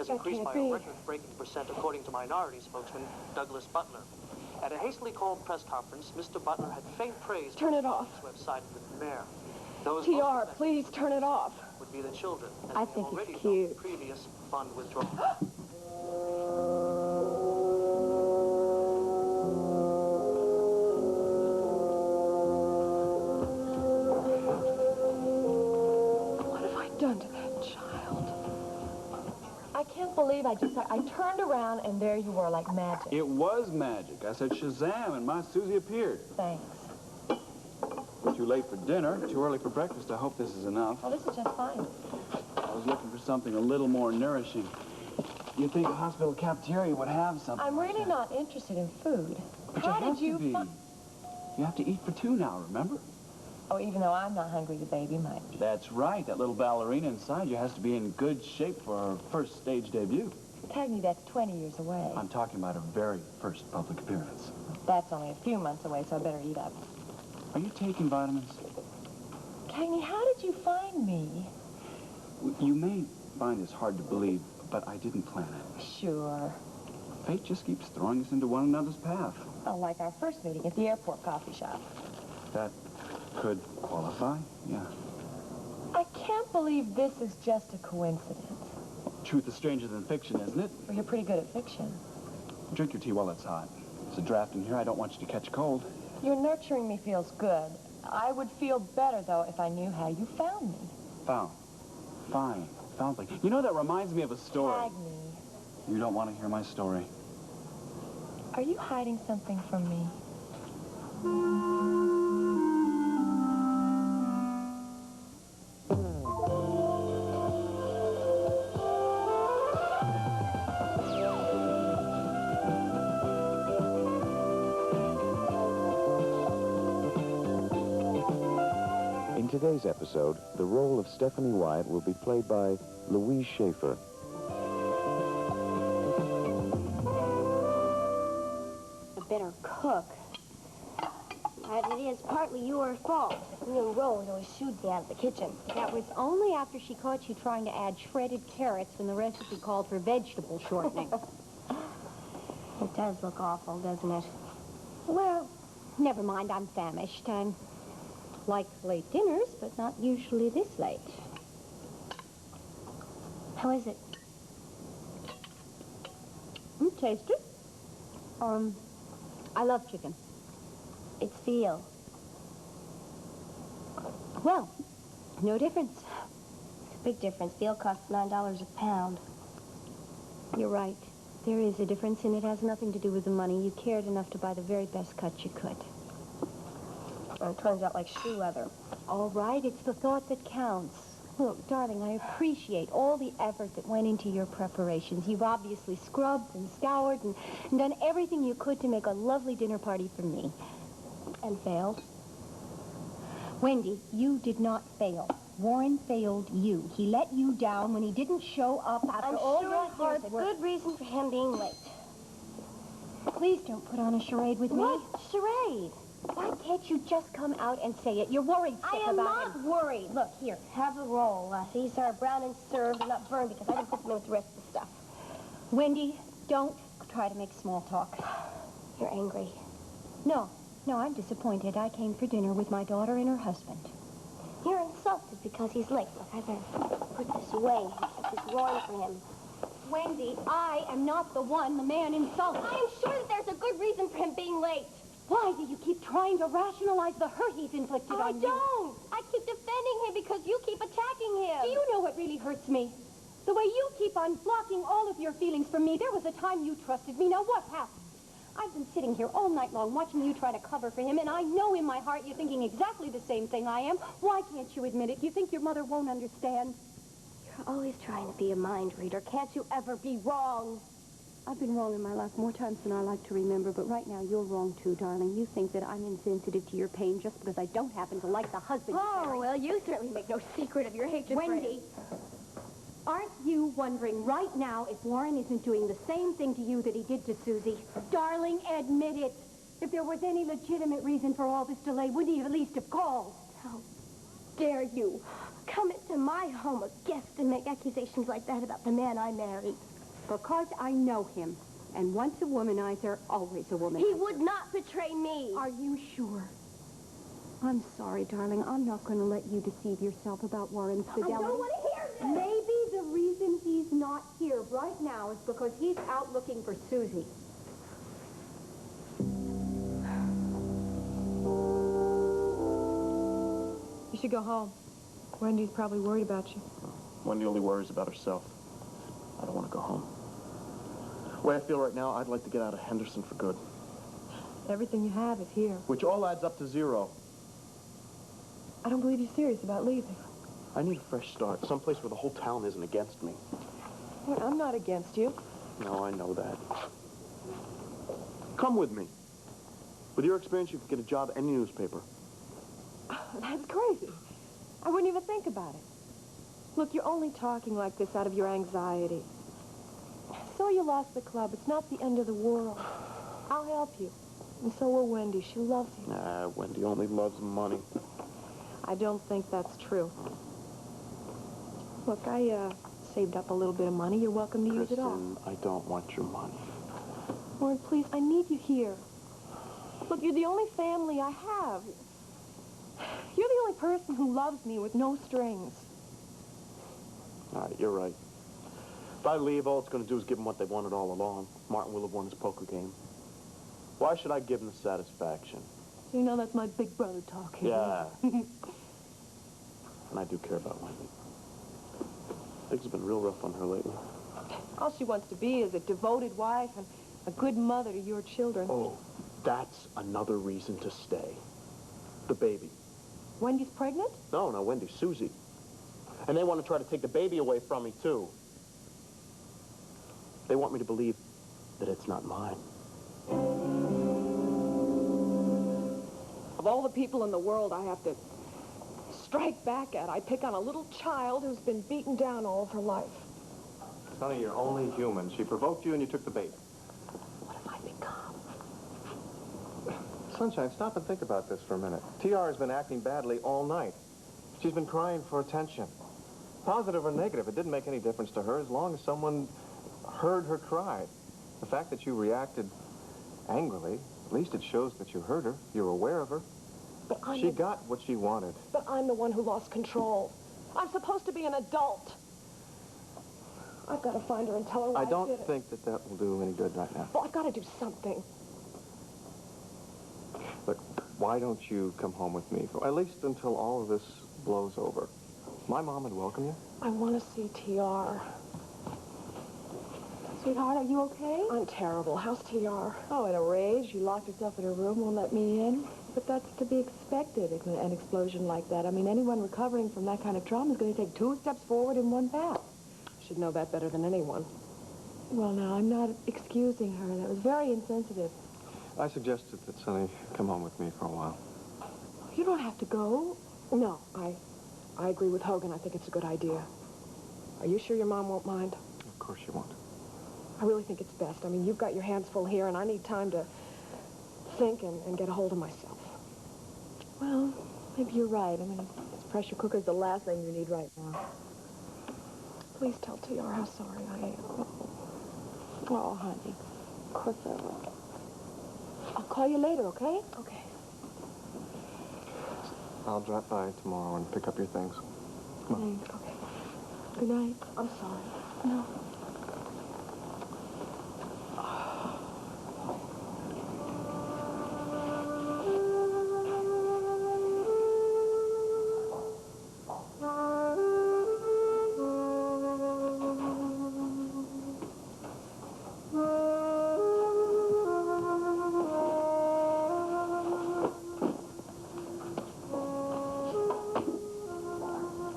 has increased by a record-breaking percent, according to minority spokesman Douglas Butler. At a hastily called press conference, Mr. Butler had faint praise. Turn it off. ...who have sided with the mayor. Those TR, please turn it off. ...would be the children. I think it's cute. ...previous fund withdrawal. What have I done to that child? I can't believe I turned around and there you were like magic. It was magic. I said Shazam and my Susie appeared. Thanks. Too late for dinner, too early for breakfast. I hope this is enough. Well, this is just fine. I was looking for something a little more nourishing. You'd think a hospital cafeteria would have something. I'm really not interested in food. But How you have did you to be. You have to eat for two now, remember? Oh, even though I'm not hungry, the baby might be. That's right. That little ballerina inside you has to be in good shape for her first stage debut. Cagney, that's 20 years away. I'm talking about her very first public appearance. That's only a few months away, so I better eat up. Are you taking vitamins? Cagney, how did you find me? You may find this hard to believe, but I didn't plan it. Sure. Fate just keeps throwing us into one another's path. Oh, like our first meeting at the airport coffee shop. That could qualify, yeah. I can't believe this is just a coincidence. Truth is stranger than fiction, isn't it? Well, you're pretty good at fiction. Drink your tea while it's hot. There's a draft in here. I don't want you to catch a cold. Your nurturing me feels good. I would feel better, though, if I knew how you found me. Found. Fine. Found like... You know, that reminds me of a story. Cagney. You don't want to hear my story. Are you hiding something from me? In today's episode, the role of Stephanie Wyatt will be played by Louise Shaffer. A better cook. But it is partly your fault. You and Rose always shooed me out of the kitchen. That was only after she caught you trying to add shredded carrots when the recipe called for vegetable shortening. It does look awful, doesn't it? Well, never mind, I'm famished. I like late dinners, but not usually this late. How is it? Taste it. I love chicken. It's veal. Well, no difference. It's a big difference. Veal costs $9 a pound. You're right. There is a difference, and it has nothing to do with the money. You cared enough to buy the very best cut you could. And it turns out like shoe leather. All right, it's the thought that counts. Look, darling, I appreciate all the effort that went into your preparations. You've obviously scrubbed and scoured and done everything you could to make a lovely dinner party for me. And failed. Wendy, you did not fail. Warren failed you. He let you down when he didn't show up after all your hard there's a work. good reason for him being late. Please don't put on a charade with me. What charade? Why can't you just come out and say it? You're worried sick I am about not him. worried. Look, here, have the roll. These are brown and served and not burned because I didn't put them in with the rest of the stuff. Wendy, don't try to make small talk. You're angry. No, I'm disappointed. I came for dinner with my daughter and her husband. You're insulted because he's late. Look, I better put this away. Keep this warm for him. Wendy, I am not the one the man insulted. I am sure that there's a good reason for him being late. Why do you keep trying to rationalize the hurt he's inflicted on you? I don't. I keep defending him because you keep attacking him. Do you know what really hurts me? The way you keep on blocking all of your feelings from me. There was a time you trusted me. Now what happened? I've been sitting here all night long watching you try to cover for him, and I know in my heart you're thinking exactly the same thing I am. Why can't you admit it? You think your mother won't understand? You're always trying to be a mind reader. Can't you ever be wrong? I've been wrong in my life more times than I like to remember, but right now you're wrong too, darling. You think that I'm insensitive to your pain just because I don't happen to like the husband you married. Oh, well, you certainly make no secret of your hatred for him. Wendy, aren't you wondering right now if Warren isn't doing the same thing to you that he did to Susie? Darling, admit it. If there was any legitimate reason for all this delay, wouldn't he at least have called? How dare you come into my home a guest and make accusations like that about the man I married? Because I know him. And once a womanizer, always a womanizer. He would not betray me. Are you sure? I'm sorry, darling. I'm not going to let you deceive yourself about Warren's fidelity. I don't want to hear this. Maybe the reason he's not here right now is because he's out looking for Susie. You should go home. Wendy's probably worried about you. Wendy only worries about herself. I don't want to go home. The way I feel right now, I'd like to get out of Henderson for good. Everything you have is here. Which all adds up to 0. I don't believe you're serious about leaving. I need a fresh start, someplace where the whole town isn't against me. Well, I'm not against you. No, I know that. Come with me. With your experience, you could get a job at any newspaper. That's crazy. I wouldn't even think about it. Look, you're only talking like this out of your anxiety. So you lost the club. It's not the end of the world. I'll help you. And so will Wendy. She loves you. Nah, Wendy only loves money. I don't think that's true. Look, I saved up a little bit of money. You're welcome to use it all. Kristen, I don't want your money. Warren, please, I need you here. Look, you're the only family I have. You're the only person who loves me with no strings. All right, you're right. If I leave, all it's going to do is give them what they wanted all along. Martin will have won his poker game. Why should I give him the satisfaction? You know that's my big brother talking. Yeah. And I do care about Wendy. Things have been real rough on her lately. All she wants to be is a devoted wife and a good mother to your children. Oh, that's another reason to stay. The baby. Wendy's pregnant? No, Wendy, Susie. And they want to try to take the baby away from me, too. They want me to believe that it's not mine. Of all the people in the world I have to strike back at, I pick on a little child who's been beaten down all of her life. Sonny, you're only human. She provoked you and you took the bait. What have I become? Sunshine, stop and think about this for a minute. TR has been acting badly all night. She's been crying for attention. Positive or negative, it didn't make any difference to her as long as someone heard her cry. The fact that you reacted angrily, at least it shows that you heard her. You're aware of her. But She got what she wanted. But I'm the one who lost control. I'm supposed to be an adult. I've got to find her and tell her why I don't did it. think that that will do any good right now. Well, I've got to do something. Look, why don't you come home with me, for at least until all of this blows over? My mom would welcome you. I want to see TR. Sweetheart, are you okay? I'm terrible. How's TR? Oh, in a rage. She locked herself in her room, won't let me in. But that's to be expected, an explosion like that. I mean, anyone recovering from that kind of trauma is going to take 2 steps forward and 1 back. Should know that better than anyone. Well, now, I'm not excusing her. That was very insensitive. I suggested that Sonny come home with me for a while. You don't have to go. No, I agree with Hogan. I think it's a good idea. Are you sure your mom won't mind? Of course she won't. I really think it's best. I mean, you've got your hands full here, and I need time to think and get a hold of myself. Well, maybe you're right. I mean, this pressure cooker's the last thing you need right now. Please tell TR how sorry I am. Oh, honey. Of course I will. I'll call you later, okay? Okay. I'll drop by tomorrow and pick up your things. Come on. Thanks. Okay. Good night. I'm sorry. No.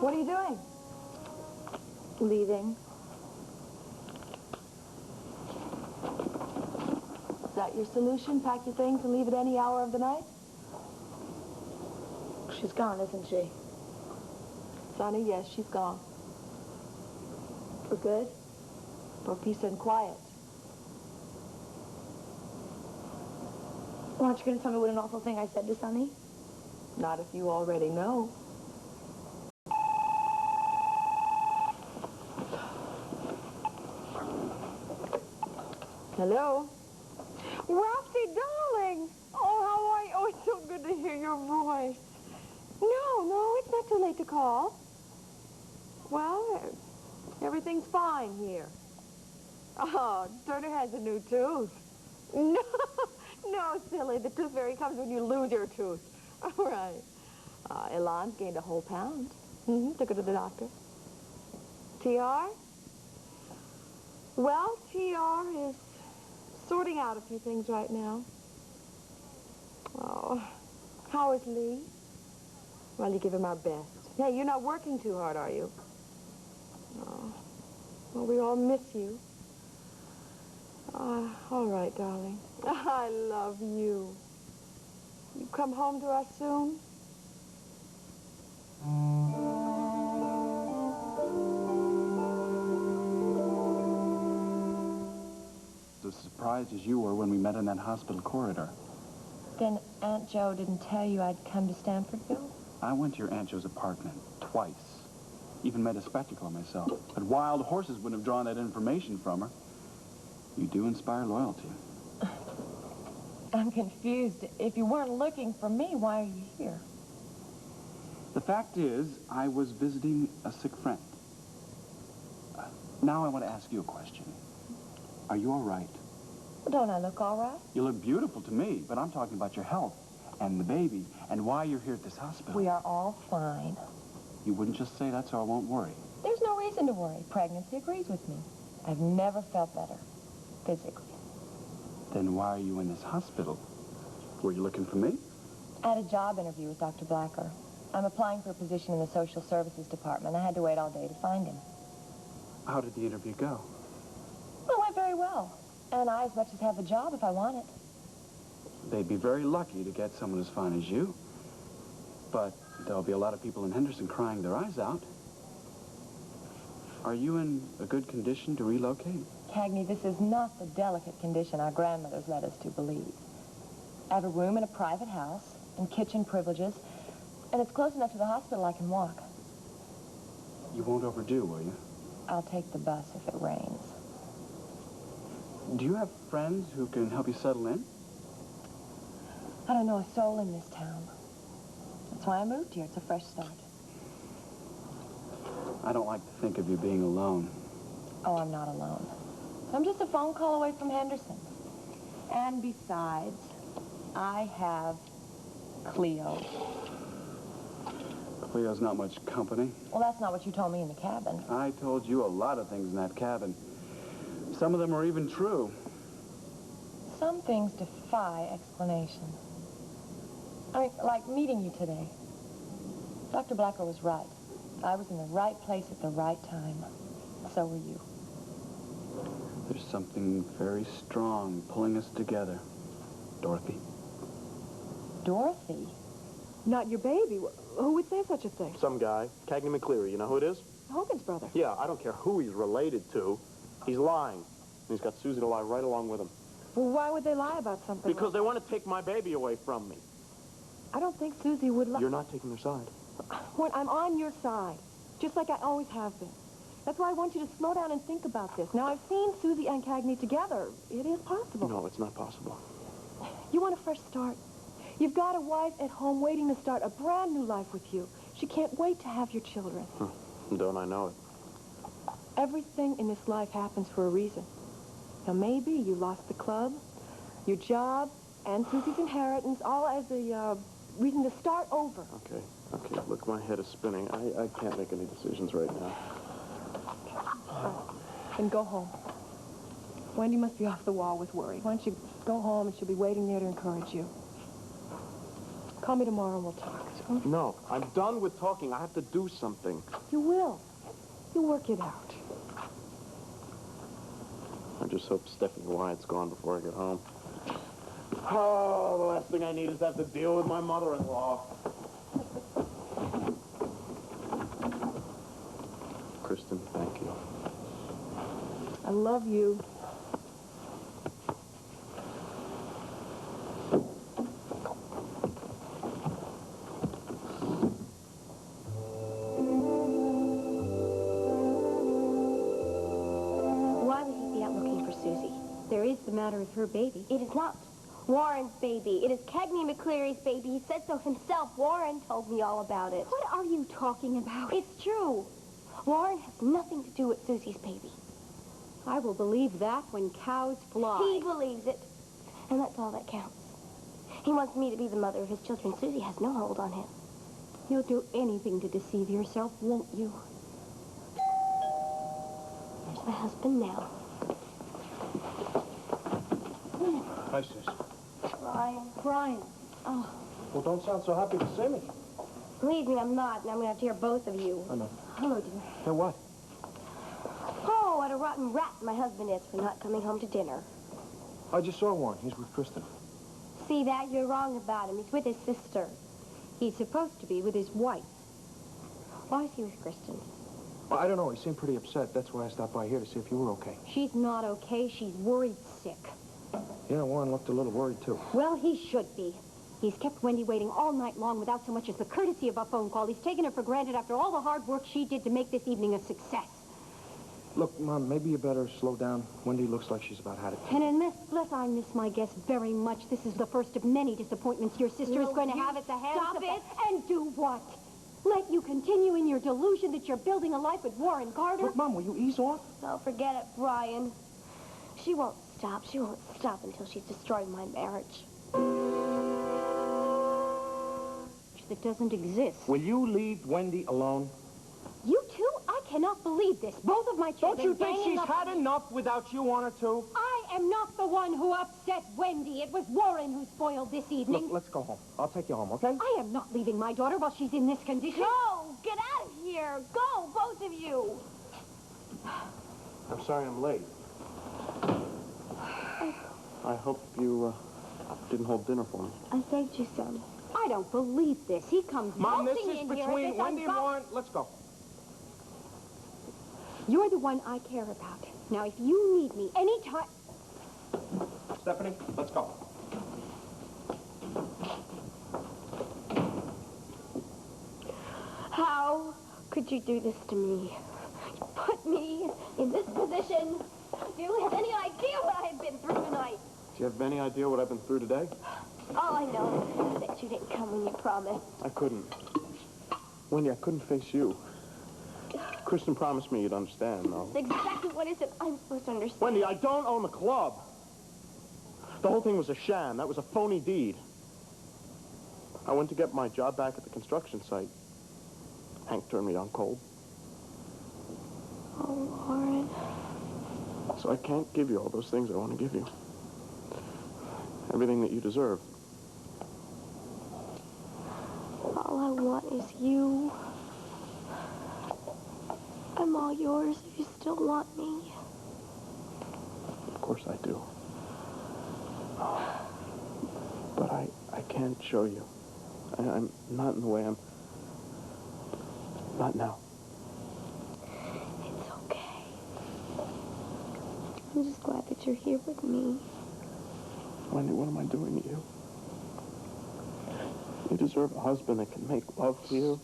What are you doing? Leaving. Is that your solution? Pack your things and leave at any hour of the night? She's gone, isn't she? Sonny, yes, she's gone. For good? For peace and quiet. Aren't you going to tell me what an awful thing I said to Sonny? Not if you already know. Hello? Ralphie, darling! Oh, how are you? Oh, it's so good to hear your voice. No, it's not too late to call. Well, everything's fine here. Oh, Turner has a new tooth. No, no, silly. The tooth fairy comes when you lose your tooth. All right. Elon's gained a whole pound. Took her to the doctor. TR? Well, TR is sorting out a few things right now. Oh, how is Lee? Well, you give him our best. Hey, you're not working too hard, are you? Oh, well, we all miss you. All right, darling. I love you. You come home to us soon? As surprised as you were when we met in that hospital corridor. Then Aunt Jo didn't tell you I'd come to Stanfordville? I went to your Aunt Jo's apartment twice. Even made a spectacle of myself. But wild horses wouldn't have drawn that information from her. You do inspire loyalty. I'm confused. If you weren't looking for me, why are you here? The fact is, I was visiting a sick friend. Now I want to ask you a question. Are you all right? Don't I look all right? You look beautiful to me, but I'm talking about your health and the baby and why you're here at this hospital. We are all fine. You wouldn't just say that so I won't worry. There's no reason to worry. Pregnancy agrees with me. I've never felt better, physically. Then why are you in this hospital? Were you looking for me? I had a job interview with Dr. Blacker. I'm applying for a position in the social services department. I had to wait all day to find him. How did the interview go? Well, it went very well. And I as much as have a job if I want it. They'd be very lucky to get someone as fine as you. But there'll be a lot of people in Henderson crying their eyes out. Are you in a good condition to relocate? Cagney, this is not the delicate condition our grandmothers led us to believe. I have a room in a private house and kitchen privileges, and it's close enough to the hospital I can walk. You won't overdo, will you? I'll take the bus if it rains. Do you have friends who can help you settle in? I don't know a soul in this town. That's why I moved here. It's a fresh start. I don't like to think of you being alone. Oh, I'm not alone. I'm just a phone call away from Henderson. And besides, I have Cleo. Cleo's not much company. Well, that's not what you told me in the cabin. I told you a lot of things in that cabin. Some of them are even true. Some things defy explanation. I mean, like meeting you today. Dr. Blacker was right. I was in the right place at the right time. So were you. There's something very strong pulling us together. Dorothy. Dorothy? Not your baby. Who would say such a thing? Some guy. Cagney McCleary. You know who it is? Hogan's brother. Yeah, I don't care who he's related to. He's lying. And he's got Susie to lie right along with him. Well, why would they lie about something? Because they want to take my baby away from me. I don't think Susie would lie. You're not taking their side. When I'm on your side, just like I always have been. That's why I want you to slow down and think about this. Now, I've seen Susie and Cagney together. It is possible. No, it's not possible. You want a fresh start? You've got a wife at home waiting to start a brand new life with you. She can't wait to have your children. Don't I know it? Everything in this life happens for a reason. Now, maybe you lost the club, your job, and Susie's inheritance, all as a reason to start over. Okay. Look, my head is spinning. I can't make any decisions right now. Then go home. Wendy must be off the wall with worry. Why don't you go home and she'll be waiting there to encourage you. Call me tomorrow and we'll talk. No, I'm done with talking. I have to do something. You will. You work it out. I just hope Stephanie Wyatt's gone before I get home. Oh, the last thing I need is to have to deal with my mother-in-law. Kristen, thank you. I love you. Why would he be out looking for Susie? There is the matter with her baby? It is not Warren's baby. It is Cagney McCleary's baby. He said so himself. Warren told me all about it. What are you talking about? It's true. Warren has nothing to do with Susie's baby. I will believe that when cows fly. He believes it. And that's all that counts. He wants me to be the mother of his children. Susie has no hold on him. You'll do anything to deceive yourself, won't you? There's my husband now. Hi, sis. Brian. Oh, Well, don't sound so happy to see me. Believe me, I'm not, and I'm going to have to hear both of you. I know. hello, dear. Hey, what? Oh, what a rotten rat my husband is for not coming home to dinner. I just saw Warren. He's with Kristen. See that? You're wrong about him. He's with his sister. He's supposed to be with his wife. Why is he with Kristen? Well, I don't know. He seemed pretty upset. That's why I stopped by here to see if you were okay. She's not okay. She's worried sick. Yeah, Warren looked a little worried, too. Well, he should be. He's kept Wendy waiting all night long without so much as the courtesy of a phone call. He's taken her for granted after all the hard work she did to make this evening a success. Look, Mom, maybe you better slow down. Wendy looks like she's about had it. And unless I miss my guess very much, this is the first of many disappointments your sister is going to have at the hands stop of... it. And do what? Let you continue in your delusion that you're building a life with Warren Carter? Look, Mom, will you ease off? Oh, forget it, Brian. She won't stop. She won't stop until she's destroyed my marriage. That doesn't exist. Will you leave Wendy alone? You two? I cannot believe this. Both of my children Don't you think ganging she's up... had enough without you on her, too? I am not the one who upset Wendy. It was Warren who spoiled this evening. Look, let's go home. I'll take you home, okay? I am not leaving my daughter while she's in this condition. Go! Get out of here! Go, both of you! I'm sorry I'm late. I hope you didn't hold dinner for me. I saved you some. I don't believe this. He comes Mom, this waltzing is in here between as if Wendy and I've got- Warren. Let's go. You're the one I care about. Now, if you need me anytime... Stephanie, let's go. How could you do this to me? You put me in this position. Do you have any idea what I have been through tonight? Do you have any idea what I've been through today? All I know is that you didn't come when you promised. I couldn't. Wendy, I couldn't face you. Kristen promised me you'd understand, though. That's exactly what is it I'm supposed to understand. Wendy, I don't own the club. The whole thing was a sham. That was a phony deed. I went to get my job back at the construction site. Hank turned me on cold. Oh, Warren. So I can't give you all those things I want to give you. Everything that you deserve. All I want is you. I'm all yours if you still want me. Of course I do. But I can't show you. I'm not in the way. I'm not now. It's okay. I'm just glad that you're here with me. Wendy, what am I doing to you? You deserve a husband that can make love to you.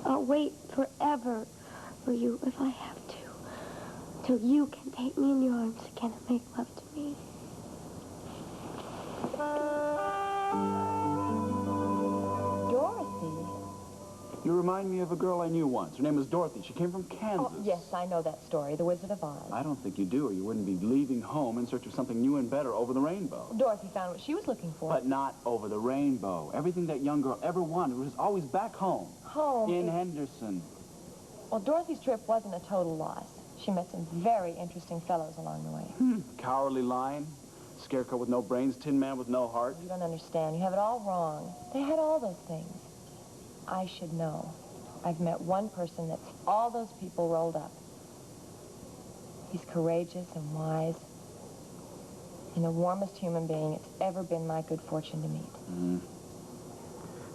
I'll wait forever for you if I have to. Till you can take me in your arms again and make love to me. Dorothy. You remind me of a girl I knew once. Her name was Dorothy. She came from Kansas. Oh, yes, I know that story, The Wizard of Oz. I don't think you do, or you wouldn't be leaving home in search of something new and better over the rainbow. Dorothy found what she was looking for. But not over the rainbow. Everything that young girl ever wanted was always back home. Home. In Henderson. Well, Dorothy's trip wasn't a total loss. She met some very interesting fellows along the way. Cowardly lion, scarecrow with no brains, tin man with no heart. You don't understand. You have it all wrong. They had all those things. I should know. I've met one person that's all those people rolled up. He's courageous and wise, and the warmest human being it's ever been my good fortune to meet.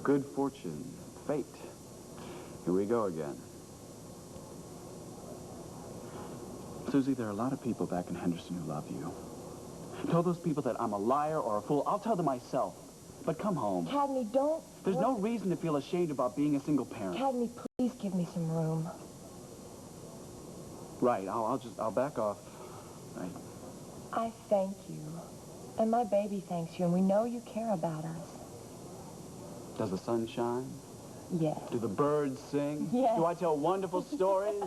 Good fortune. Fate. Here we go again. Susie, there are a lot of people back in Henderson who love you. Tell those people that I'm a liar or a fool. I'll tell them myself. But come home. Cagney, don't... There's no reason to feel ashamed about being a single parent. Cagney, please give me some room. Right, I'll back off. Right. I thank you. And my baby thanks you, and we know you care about us. Does the sun shine? Yes. Do the birds sing? Yes. Do I tell wonderful stories?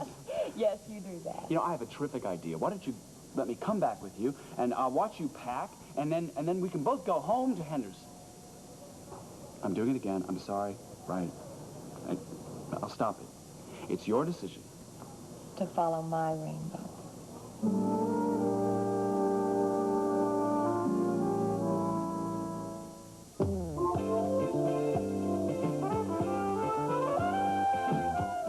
Yes, you do that. You know, I have a terrific idea. Why don't you let me come back with you, and I'll watch you pack, and then we can both go home to Henderson. I'm doing it again. I'm sorry. Right. I'll stop it. It's your decision. To follow my rainbow.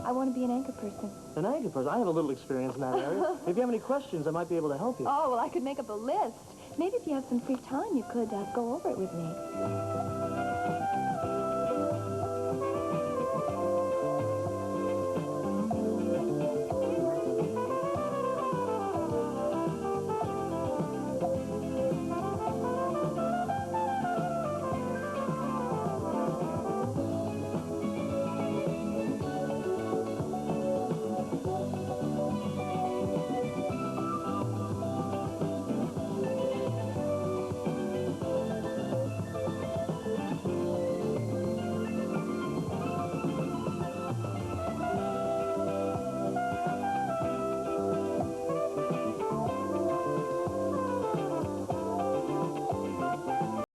I want to be an anchor person. An anchor person? I have a little experience in that area. If you have any questions, I might be able to help you. Oh, well, I could make up a list. Maybe if you have some free time, you could go over it with me.